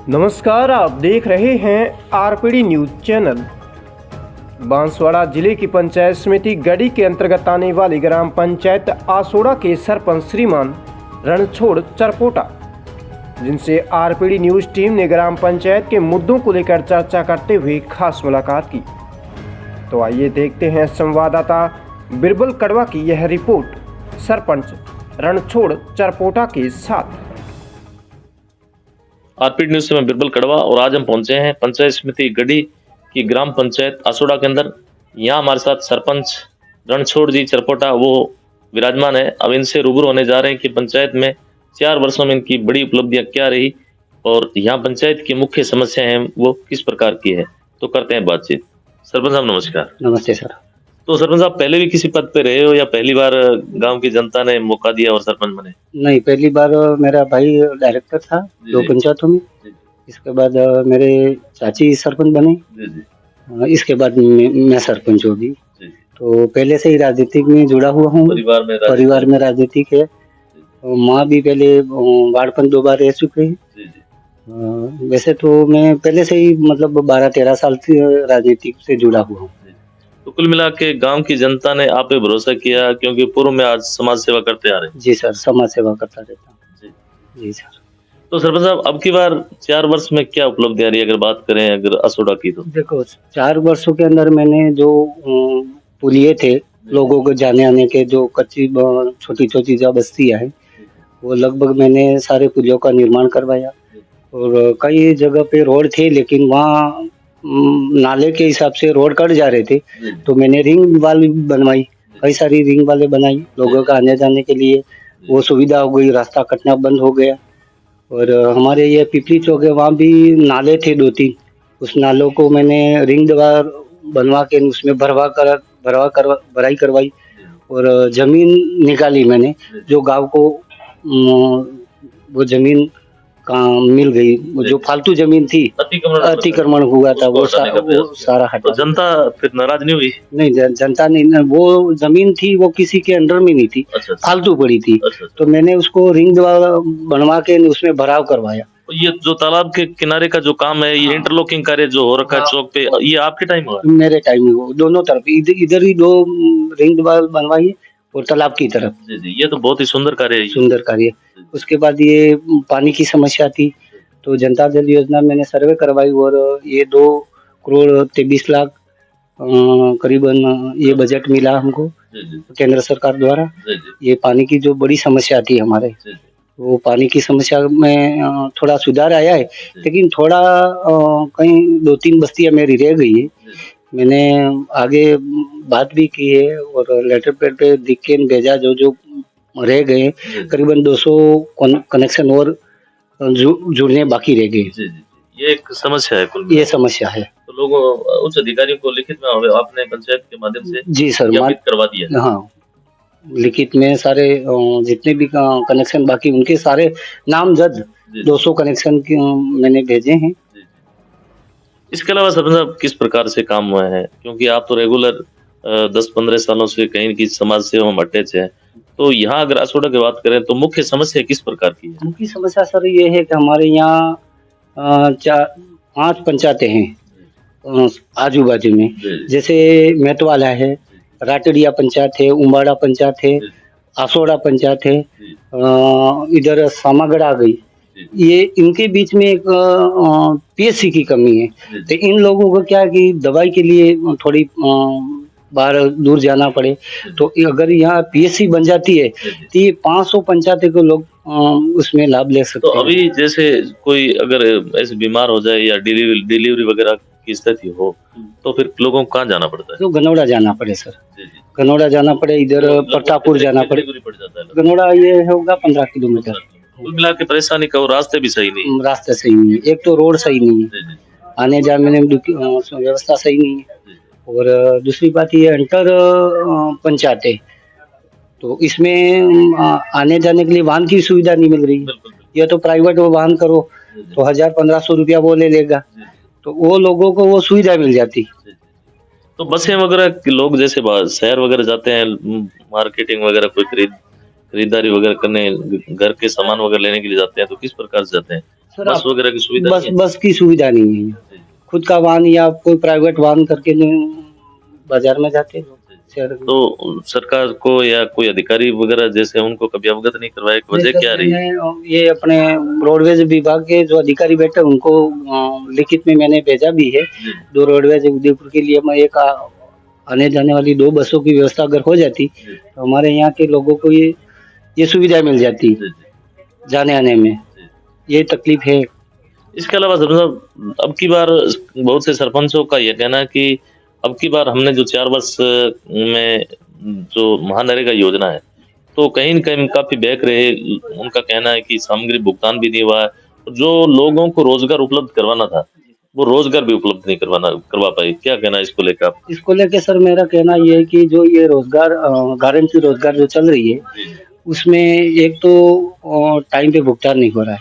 नमस्कार, आप देख रहे हैं आरपीडी न्यूज चैनल। बांसवाड़ा जिले की पंचायत समिति गढ़ी के अंतर्गत आने वाली ग्राम पंचायत आसोड़ा के सरपंच श्रीमान रणछोड़ चरपोटा, जिनसे आरपीडी न्यूज टीम ने ग्राम पंचायत के मुद्दों को लेकर चर्चा करते हुए खास मुलाकात की। तो आइए देखते हैं संवाददाता बिरबल कड़वा की यह रिपोर्ट सरपंच रणछोड़ चरपोटा के साथ। आरपीडी न्यूज से मैं बिरबल कड़वा और आज हम पहुंचे हैं पंचायत समिति गढ़ी की ग्राम पंचायत आसोड़ा के अंदर। यहाँ हमारे साथ सरपंच रणछोड़ जी चरपोटा वो विराजमान है। अब इनसे रूबरू होने जा रहे हैं कि पंचायत में 4 वर्षों में इनकी बड़ी उपलब्धियां क्या रही और यहाँ पंचायत की मुख्य समस्या है वो किस प्रकार की है। तो करते हैं बातचीत। सरपंच साहब नमस्कार। नमस्ते सर। तो सरपंच साहब पहले भी किसी पद पे रहे हो या पहली बार गांव की जनता ने मौका दिया और सरपंच बने? नहीं, पहली बार मेरा भाई डायरेक्टर था 2 पंचायतों में। इसके बाद मेरे चाची सरपंच बने। इसके बाद मैं सरपंच होगी। तो पहले से ही राजनीतिक में जुड़ा हुआ हूँ। परिवार में राजनीतिक है। माँ भी पहले वार्ड पंच 2 बार रह चुके हैं। वैसे तो मैं पहले से ही मतलब 12-13 साल से राजनीतिक से जुड़ा हुआ हूँ। तो कुल मिला के गांव की जनता ने आप पे भरोसा किया क्योंकि पूर्व में आज समाज सेवा करते आ रहे हैं। जी सर, समाज सेवा करता रहता हूँ। जी सर। तो सरपंच साहब अब की बार 4 वर्ष में क्या उपलब्धि आ रही है अगर बात करें अगर आसोड़ा की? तो देखो 4 वर्षों के अंदर मैंने जो पुलिये थे लोगों को जाने आने के, जो कच्ची छोटी छोटी जो बस्तियां हैं वो लगभग मैंने सारे पुलियों का निर्माण करवाया। और कई जगह पे रोड थे लेकिन वहाँ नाले के हिसाब से रोड कट जा रहे थे, तो मैंने रिंग वाल बनवाई। कई सारी रिंग वाले बनाई लोगों का आने जाने के लिए, वो सुविधा हो गई। रास्ता कटना बंद हो गया। और हमारे ये पिपली चौक है, वहाँ भी नाले थे 2-3। उस नालों को मैंने रिंग द्वार बनवा के उसमें भराई करवाई। और जमीन निकाली मैंने, जो गांव को वो जमीन मिल गई। जो फालतू जमीन थी अतिक्रमण हुआ था वो सारा हटा। तो जनता फिर नाराज नहीं हुई? नहीं, जनता नहीं, वो जमीन थी वो किसी के अंडर में नहीं थी। अच्छा। फालतू पड़ी थी। अच्छा। तो मैंने उसको रिंग बनवा के उसमें भराव करवाया। ये जो तालाब के किनारे का जो काम है, ये इंटरलॉकिंग कार्य जो हो रखा है चौक पे, ये आपके टाइम हुआ? मेरे टाइम में हो। दोनों तरफ इधर ही 2 रिंग बनवाई और तालाब की तरफ। जी, ये तो बहुत ही सुंदर कार्य है। सुंदर कार्य। उसके बाद ये पानी की समस्या थी, तो जनता जल योजना मैंने सर्वे करवाई और ये 2 करोड़ 23 लाख करीबन ये बजट मिला हमको केंद्र सरकार द्वारा। ये पानी की जो बड़ी समस्या थी हमारे, वो पानी की समस्या में थोड़ा सुधार आया है, लेकिन थोड़ा कहीं 2-3 बस्तियां मेरी रह गई है। मैंने आगे बात भी की है और लेटर पैड पे लिख के भेजा। जो रह गए करीबन 200 कनेक्शन और जुड़ने बाकी रह गए। ये एक समस्या है कुल? ये समस्या है। तो लोगों उच्च अधिकारियों को लिखित में आपने पंचायत के माध्यम से जी सर करवा दिया? हाँ, लिखित में सारे जितने भी कनेक्शन बाकी उनके सारे नामजद 200 कनेक्शन मैंने भेजे हैं। इसके अलावा सरपंच साहब किस प्रकार से काम हुआ है, क्योंकि आप तो रेगुलर 10-15 सालों से कहीं की समाज सेवा में अटैच है, तो यहाँ अगर आसोड़ा की बात करें तो मुख्य समस्या किस प्रकार की है? मुख्य समस्या सर ये है कि हमारे यहाँ 5 पंचायतें हैं आजू बाजू में। जैसे मेटवाला है, राटड़िया पंचायत है, उम्बाड़ा पंचायत है, आसोड़ा पंचायत है, इधर सामागढ़ आ गई। ये इनके बीच में एक पीएससी की कमी है। तो इन लोगों को क्या है कि दवाई के लिए थोड़ी बाहर दूर जाना पड़े, तो अगर यहाँ पीएससी बन जाती है तो ये 500 पंचायतें को लोग उसमें लाभ ले सकते हैं। तो अभी जैसे कोई अगर ऐसे बीमार हो जाए या डिलीवरी वगैरह की स्थिति हो तो फिर लोगों को कहाँ जाना पड़ता है? तो गनौड़ा जाना पड़े सर। गनौड़ा जाना पड़े, इधर प्रतापपुर जाना पड़े। गनौड़ा ये होगा 15 किलोमीटर। कुल मिला के परेशानी का रास्ते भी सही नहीं? रास्ते सही नहीं है। एक तो रोड सही नहीं है, आने जाने में व्यवस्था सही नहीं है। और दूसरी बात ये अंतर पंचायतें, तो इसमें आने जाने के लिए वाहन की सुविधा नहीं मिल रही। ये तो प्राइवेट वाहन करो तो 1000-1500 रुपया वो ले लेगा, तो वो लोगों को वो सुविधा मिल जाती। तो बसें वगैरह लोग जैसे शहर वगैरह जाते हैं मार्केटिंग वगैरह कोई खरीदारी वगैरह करने, घर के सामान वगैरह लेने के लिए जाते हैं, तो किस प्रकार से जाते हैं? सर बस वगैरह की सुविधा बस नहीं बस की सुविधा नहीं है यहाँ। खुद का वाहन या कोई प्राइवेट वाहन करके जो बाजार में जाते हैं लोग शहर में। तो सरकार को या कोई अधिकारी वगैरह जैसे उनको कभी अवगत नहीं करवाया कि वजह क्या रही? ये अपने रोडवेज विभाग के जो अधिकारी बैठे उनको लिखित में मैंने भेजा भी है। दो रोडवेज उदयपुर के लिए मैं एक आने जाने वाली 2 बसों की व्यवस्था अगर हो जाती तो हमारे यहाँ के लोगों को ये सुविधा मिल जाती जाने आने में। ये तकलीफ है। इसके अलावा सरपंच साहब, अब की बार बहुत से सरपंचों का यह कहना है कि अब की बार हमने जो 4 वर्ष में जो महानरेगा योजना है तो कहीं न कहीं काफी बैक रहे। उनका कहना है कि सामग्री भुगतान भी नहीं हुआ है, जो लोगों को रोजगार उपलब्ध करवाना था वो रोजगार भी उपलब्ध नहीं करवा पाए। क्या कहना है इसको लेकर आप? इसको लेके सर मेरा कहना ये है कि जो ये रोजगार गारंटी रोजगार जो चल रही है उसमें एक तो टाइम पे भुगतान नहीं हो रहा है।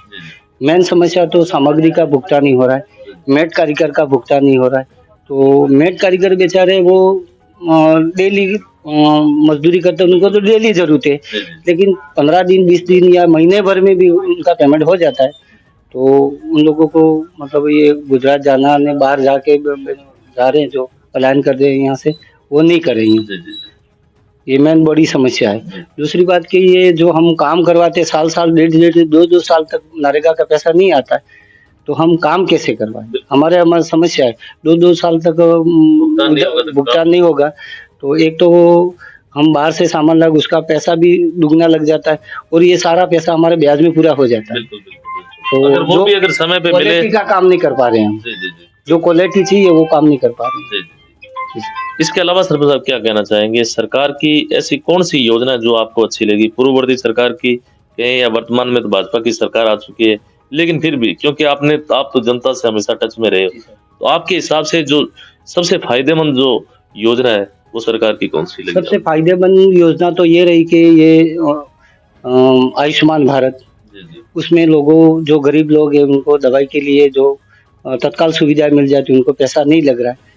मेन समस्या तो सामग्री का भुगतान नहीं हो रहा है, मेट कारीगर का भुगतान नहीं हो रहा है। तो मेट कारीगर बेचारे वो डेली मजदूरी करते हैं, उनको तो डेली जरूरत है, लेकिन 15 दिन 20 दिन या महीने भर में भी उनका पेमेंट हो जाता है। तो उन लोगों को मतलब ये गुजरात जाना ने बाहर जाके जा रहे हैं जो पलायन कर रहे हैं यहाँ से, वो नहीं कर रही हैं। ये मेन बड़ी समस्या है। दूसरी बात कि ये जो हम काम करवाते साल साल 1.5 साल तक नरेगा का पैसा नहीं आता है, तो हम काम कैसे करवाएं? हमारे समस्या है 2 साल तक भुगतान नहीं होगा तो एक तो हम बाहर से सामान लाए उसका पैसा भी दुगना लग जाता है और ये सारा पैसा हमारे ब्याज में पूरा हो जाता है। तो अगर वो भी अगर समय पे मिले, क्वालिटी का काम नहीं कर पा रहे हैं हम। जो क्वालिटी चाहिए वो काम नहीं कर पा रहे हैं। इसके अलावा सरपंच साहब क्या कहना चाहेंगे? सरकार की ऐसी कौन सी योजना जो आपको अच्छी लगी? पूर्ववर्ती सरकार की कहें या वर्तमान में तो भाजपा की सरकार आ चुकी है, लेकिन फिर भी क्योंकि आप तो जनता से हमेशा टच में रहे हो, तो आपके हिसाब से जो सबसे फायदेमंद जो योजना है वो सरकार की कौन सी लगी? सबसे फायदेमंद योजना तो ये रही कि ये आयुष्मान भारत, उसमें लोगों जो गरीब लोग हैं उनको दवाई के लिए जो तत्काल सुविधाएं मिल जाती, उनको पैसा नहीं लग रहा है।